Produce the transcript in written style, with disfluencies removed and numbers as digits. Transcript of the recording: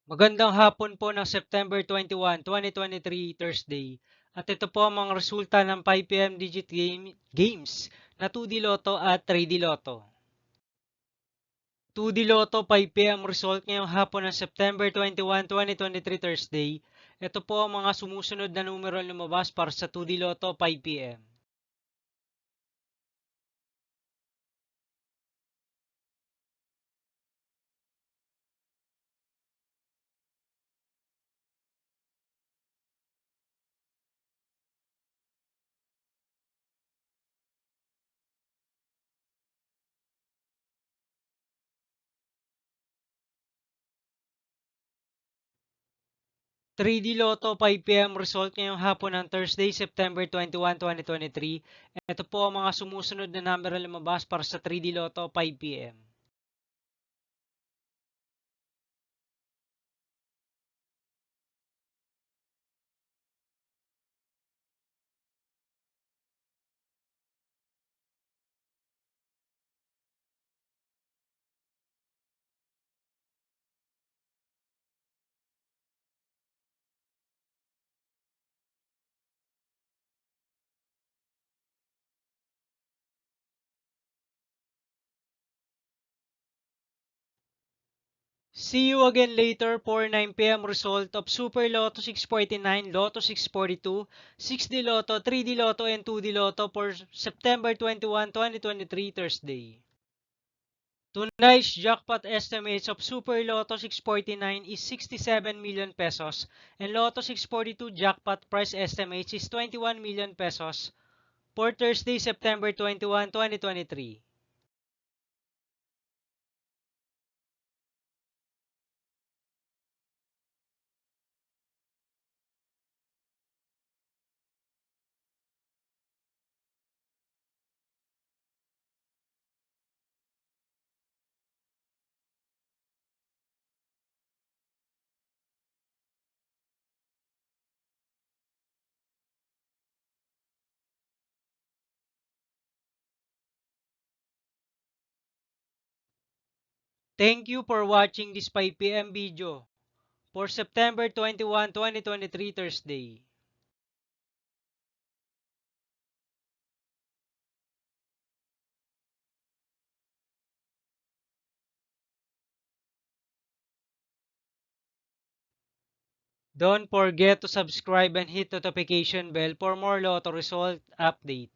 Magandang hapon po ng September 21, 2023, Thursday. At ito po ang mga resulta ng 5 PM Digit Games na 2D Lotto at 3D Lotto. 2D Lotto 5 PM result ngayong hapon ng September 21, 2023, Thursday. Ito po ang mga sumusunod na numero lumabas para sa 2D Lotto 5 PM. 3D Lotto 5 PM result ngayong hapon ng Thursday, September 21, 2023. Ito po ang mga sumusunod na numero lumabas para sa 3D Lotto 5 PM. 'See you again later' for 9 PM result of Super Lotto 649, Lotto 642, 6D Lotto, 3D Lotto, and 2D Lotto for September 21, 2023, Thursday. Tonight's jackpot estimates of Super Lotto 649 is 67 million pesos and Lotto 642 jackpot price estimates is 21 million pesos for Thursday, September 21, 2023. Thank you for watching this 5 PM video for September 21, 2023, Thursday. Don't forget to subscribe and hit notification bell for more Lotto result update.